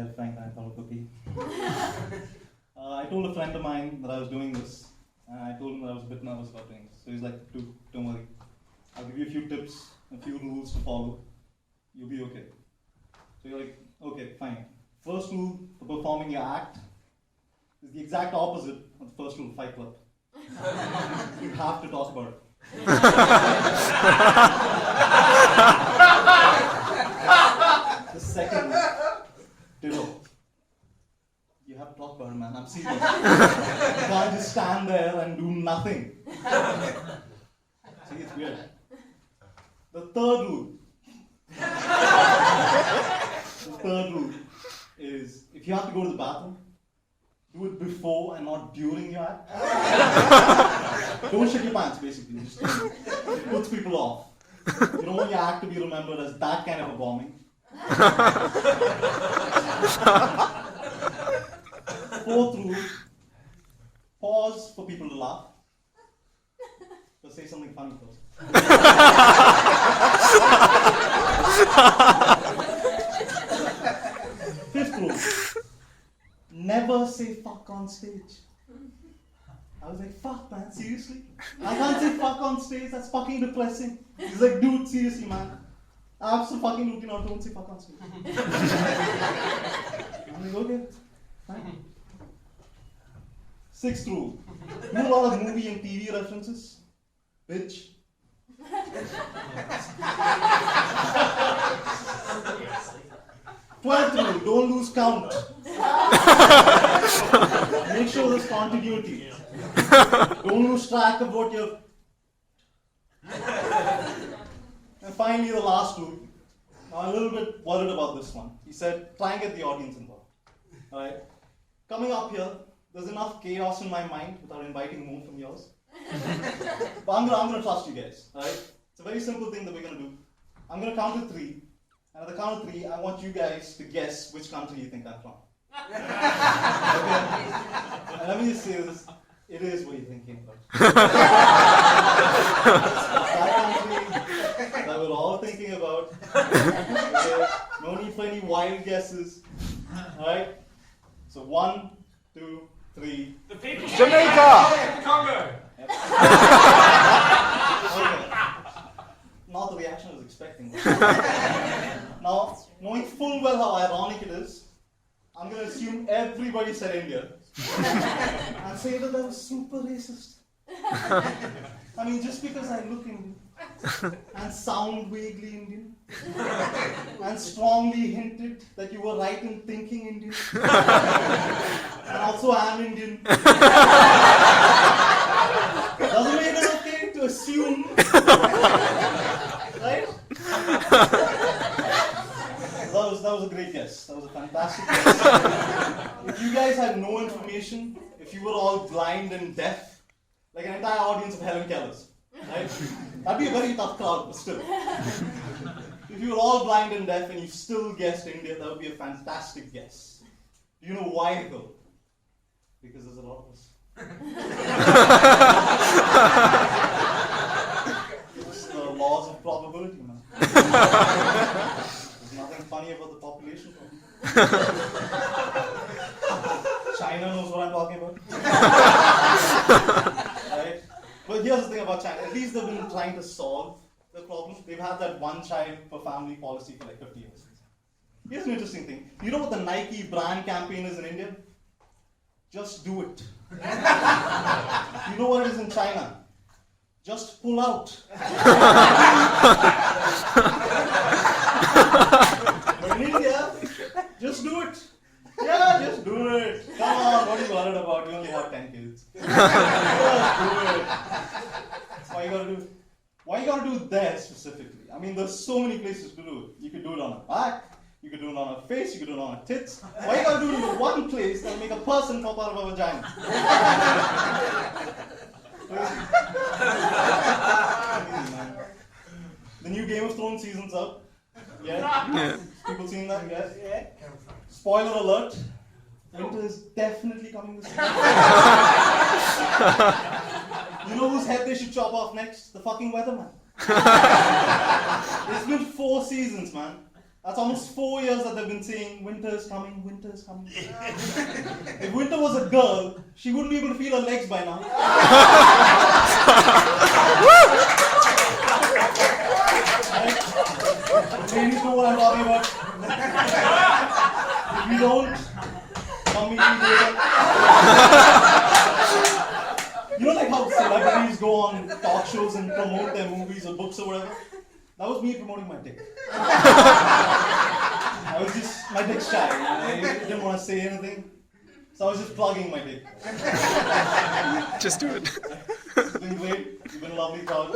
ahead, Frank, and I found a cookie. I told a friend of mine that I was doing this, and I told him that I was a bit nervous about doing this. So he's like, dude, don't worry. I'll give you a few tips, a few rules to follow. You'll be okay. So you're like, okay, fine. First rule for performing your act is the exact opposite of the first rule of Fight Club. You have to talk about it. The second rule, ditto. You have to talk about it, man. I'm serious. You can't just stand there and do nothing. See, it's weird. The third rule is if you have to go to the bathroom, do it before and not during your act. Don't shit your pants, basically. It puts people off. You don't want your act to be remembered as that kind of a bombing. Fourth rule, pause for people to laugh. But say something funny first. Fifth rule, never say fuck on stage. I was like, fuck man, seriously? I can't say fuck on stage, that's fucking depressing. He's like, dude, seriously man. Absolutely not, don't say fuck on stage. I'm like, okay, fine. Sixth rule, do a lot of movie and TV references. Bitch. 12th rule, don't lose count. Make sure there's continuity. Don't lose track of what you're... And finally, the last rule. I'm a little bit worried about this one. He said, try and get the audience involved. Alright? Coming up here, there's enough chaos in my mind without inviting more from yours. But I'm gonna trust you guys. Alright? It's a very simple thing that we're gonna do. I'm gonna count to 3. And at the count of 3, I want you guys to guess which country you think I'm from. Okay? And let me just say this. It is what you're thinking about. That country that we're all thinking about. Okay? No need for any wild guesses. Alright? So 1, 2, 3. The people. Jamaica! The Congo. Yep. Okay. Not the reaction I was expecting. Now, knowing full well how ironic it is, I'm going to assume everybody said India and say that I was super racist. I mean, just because I look Indian and sound vaguely Indian and strongly hinted that you were right in thinking Indian and also am Indian, doesn't make it okay to assume, right? That was a great guess. That was a fantastic guess. If you guys had no information, if you were all blind and deaf, like an entire audience of Helen Kellers, right? That'd be a very tough crowd, but still. If you were all blind and deaf and you still guessed India, that would be a fantastic guess. Do you know why though? Because there's a lot of us. It's the laws of probability, man. There's nothing funny about the population problem. China knows what I'm talking about. Right? But here's the thing about China. At least they've been trying to solve the problem. They've had that one child per family policy for like 50 years. Here's an interesting thing. You know what the Nike brand campaign is in India? Just do it. You know what it is in China? Just pull out. But in India, just do it. Yeah, just do it. Come on, what are you worried about? You only have 10 kids. Just do it. Why you gotta do it? Why you gotta do it there specifically? I mean, there's so many places to do it. You could do it on a back, you could do it on a face, you could do it on a tits. Why you gotta do it in the one place that'll make a person pop out of a vagina? The new Game of Thrones season's out. Yeah? People seen that? Yes? Yeah? Spoiler alert. Winter is definitely coming this year. You know whose head they should chop off next? The fucking weatherman. It's been 4 seasons, man. That's almost 4 years that they've been saying, winter's coming, winter's coming. If winter was a girl, she wouldn't be able to feel her legs by now. Ladies know what I'm talking about. If you don't, come meet me later. You know, like how celebrities go on talk shows and promote their movies or books or whatever? That was me promoting my dick. I was just, my dick's shy. I didn't want to say anything. So I was just plugging my dick. Just do it. It's been great. It's been a lovely talk.